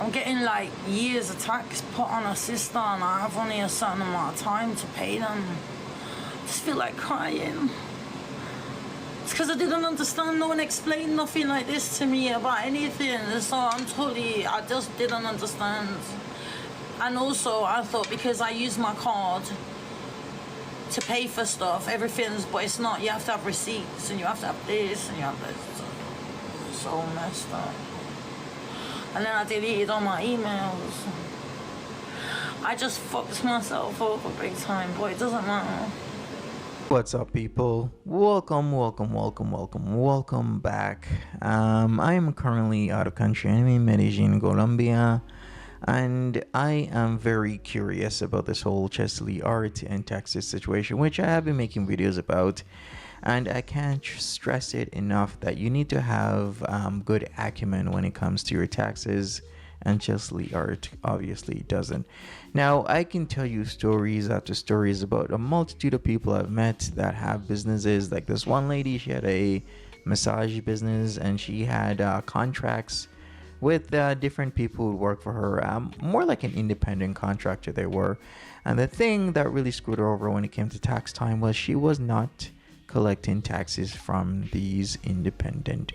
I'm getting like years of tax put on a sister and I have only a certain amount of time to pay them. I just feel like crying. It's because I didn't understand. No one explained nothing like this to me about anything. So I just didn't understand. And also I thought because I use my card to pay for stuff, but it's not. You have to have receipts and you have to have this and you have this. It's so messed up. And then I deleted all my emails. I just fucked myself over big time, but it doesn't matter. What's up, people? Welcome back. I am currently out of country. I'm in Medellin, Colombia, and I am very curious about this whole Chesley art and taxes situation, which I have been making videos about. And I can't stress it enough that you need to have good acumen when it comes to your taxes, and Chesley art obviously doesn't. Now, I can tell you stories after stories about a multitude of people I've met that have businesses. Like this one lady, she had a massage business and she had contracts with different people who work for her, more like an independent contractor they were. And the thing that really screwed her over when it came to tax time was she was not collecting taxes from these independent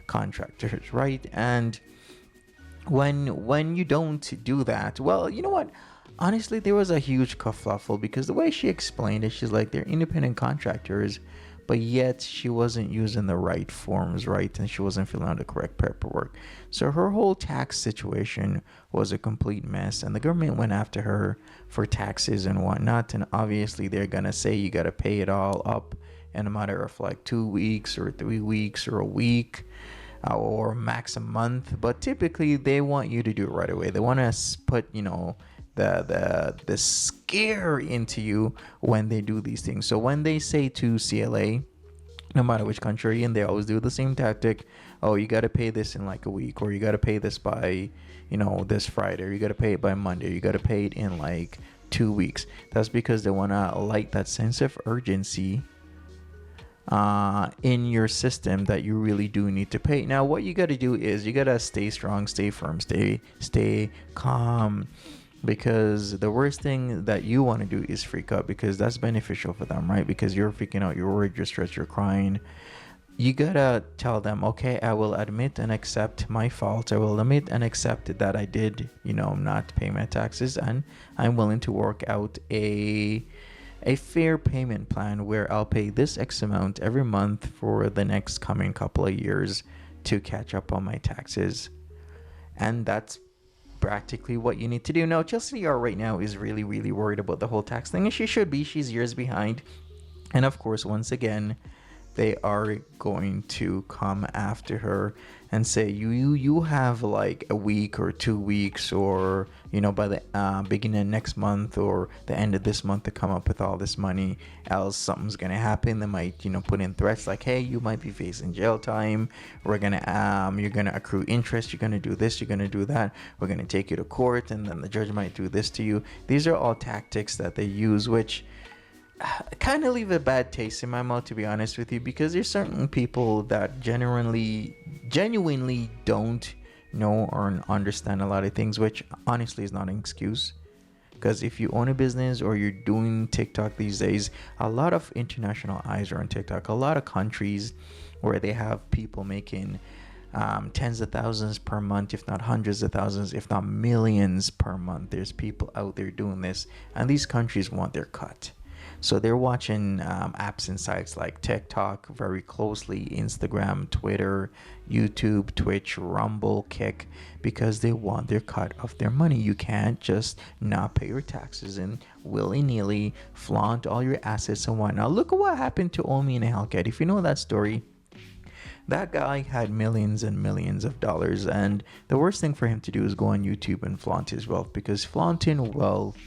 contractors, right? And when you don't do that, well, you know what, honestly, there was a huge kerfuffle because the way she explained it, she's like, they're independent contractors, but yet she wasn't using the right forms, right? And she wasn't filling out the correct paperwork. So her whole tax situation was a complete mess, and the government went after her for taxes and whatnot. And obviously they're gonna say you gotta pay it all up in a matter of like 2 weeks or 3 weeks or a week, or max a month. But typically they want you to do it right away. They want to put, you know, the scare into you when they do these things. So when they say to CLA, no matter which country, and they always do the same tactic, oh, you got to pay this in like a week, or you got to pay this by, you know, this Friday, or you got to pay it by Monday, you got to pay it in like 2 weeks. That's because they want to light that sense of urgency in your system that you really do need to pay. Now, what you got to do is you got to stay strong, stay firm, stay calm, because the worst thing that you want to do is freak out, because that's beneficial for them, right? Because you're freaking out, you're worried, you're stressed, you're crying. You gotta tell them, okay, I will admit and accept my fault. I will admit and accept that I did, you know, not pay my taxes, and I'm willing to work out a fair payment plan where I'll pay this X amount every month for the next coming couple of years to catch up on my taxes. And that's practically what you need to do. Now, Chelsea right now is really worried about the whole tax thing, and she should be. She's years behind. And of course, once again, they are going to come after her and say you have like a week or 2 weeks, or, you know, by the beginning of next month or the end of this month to come up with all this money, else something's gonna happen. They might, you know, put in threats like, hey, you might be facing jail time, we're gonna you're gonna accrue interest, you're gonna do this, you're gonna do that, we're gonna take you to court, and then the judge might do this to you. These are all tactics that they use, which kind of leave a bad taste in my mouth, to be honest with you, because there's certain people that genuinely don't know or understand a lot of things, which honestly is not an excuse. Because if you own a business or you're doing TikTok these days, a lot of international eyes are on TikTok. A lot of countries where they have people making tens of thousands per month, if not hundreds of thousands, if not millions per month. There's people out there doing this, and these countries want their cut. So they're watching apps and sites like TikTok very closely, Instagram, Twitter, YouTube, Twitch, Rumble, Kick, because they want their cut of their money. You can't just not pay your taxes and willy-nilly flaunt all your assets and whatnot. Look at what happened to Omi and Hellcat. If you know that story, that guy had millions and millions of dollars, and the worst thing for him to do is go on YouTube and flaunt his wealth, because flaunting wealth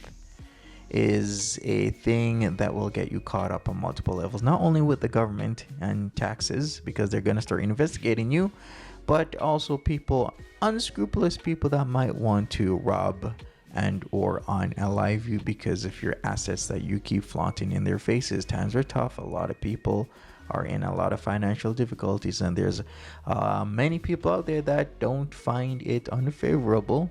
is a thing that will get you caught up on multiple levels, not only with the government and taxes, because they're going to start investigating you, but also people, unscrupulous people that might want to rob and or unalive you because of your assets that you keep flaunting in their faces. Times are tough. A lot of people are in a lot of financial difficulties, and there's many people out there that don't find it unfavorable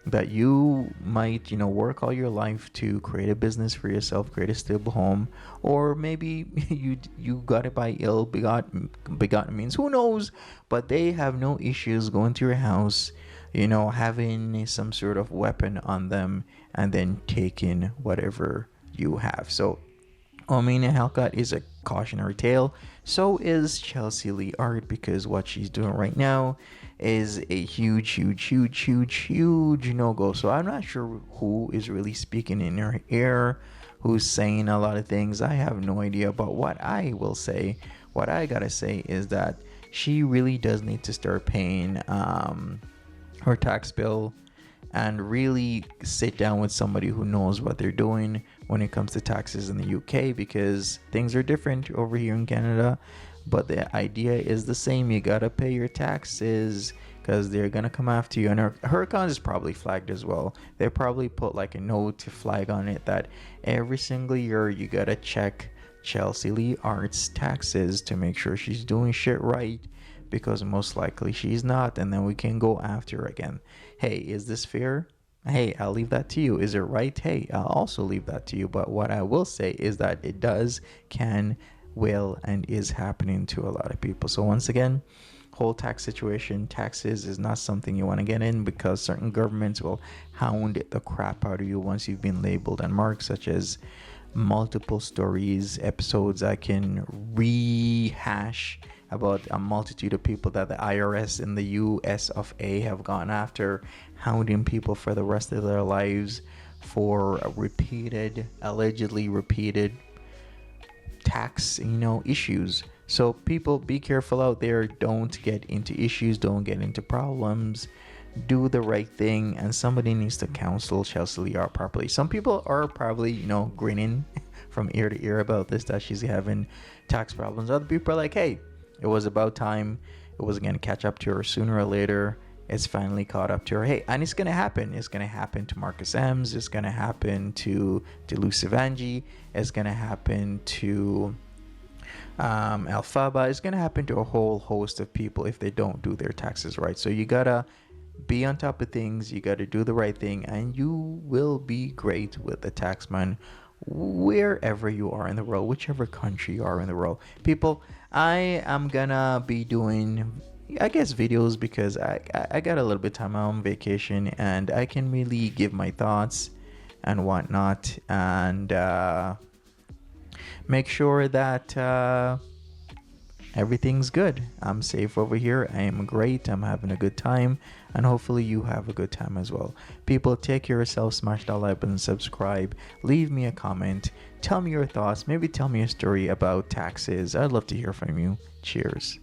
that you might, work all your life to create a business for yourself, create a stable home, or maybe you got it by ill begotten means, who knows, but they have no issues going to your house, having some sort of weapon on them and then taking whatever you have. So Omina Halcott is a cautionary tale. So is Chelsea Lee Art, because what she's doing right now is a huge no-go. So I'm not sure who is really speaking in her ear, who's saying a lot of things. I have no idea. But what I gotta say is that she really does need to start paying her tax bill and really sit down with somebody who knows what they're doing when it comes to taxes in the UK, because things are different over here in Canada, but the idea is the same. You gotta pay your taxes because they're gonna come after you, and her account is probably flagged as well. They probably put like a note to flag on it that every single year you gotta check Chelsea Lee Art's taxes to make sure she's doing shit right, because most likely she's not, and then we can go after her again. Hey, is this fair? Hey, I'll leave that to you. Is it right? Hey, I'll also leave that to you. But what I will say is that it will, and is happening to a lot of people. So once again, whole taxes is not something you want to get in, because certain governments will hound the crap out of you once you've been labeled and marked, such as multiple stories, episodes I can rehash about a multitude of people that the IRS in the US of A have gone after, hounding people for the rest of their lives for allegedly repeated tax, issues. So people, be careful out there. Don't get into issues. Don't get into problems. Do the right thing, and somebody needs to counsel Chelsea Lee Art properly. Some people are probably, grinning from ear to ear about this, that she's having tax problems. Other people are like, hey, it was about time. It was going to catch up to her sooner or later. It's finally caught up to her. Hey, and it's going to happen. It's going to happen to Marcus Ems. It's going to happen to Lucy Vanji. It's going to happen to Alphaba. It's going to happen to a whole host of people if they don't do their taxes right. So you got to be on top of things. You got to do the right thing, and you will be great with the taxman wherever you are in the world, whichever country you are in the world. People, I am gonna be doing, I guess, videos, because I got a little bit of time on vacation, and I can really give my thoughts and whatnot, and make sure that everything's good. I'm safe over here. I am great. I'm having a good time, and hopefully you have a good time as well. People, take care of yourself. Smash that like button, subscribe, leave me a comment, tell me your thoughts, maybe tell me a story about taxes. I'd love to hear from you. Cheers.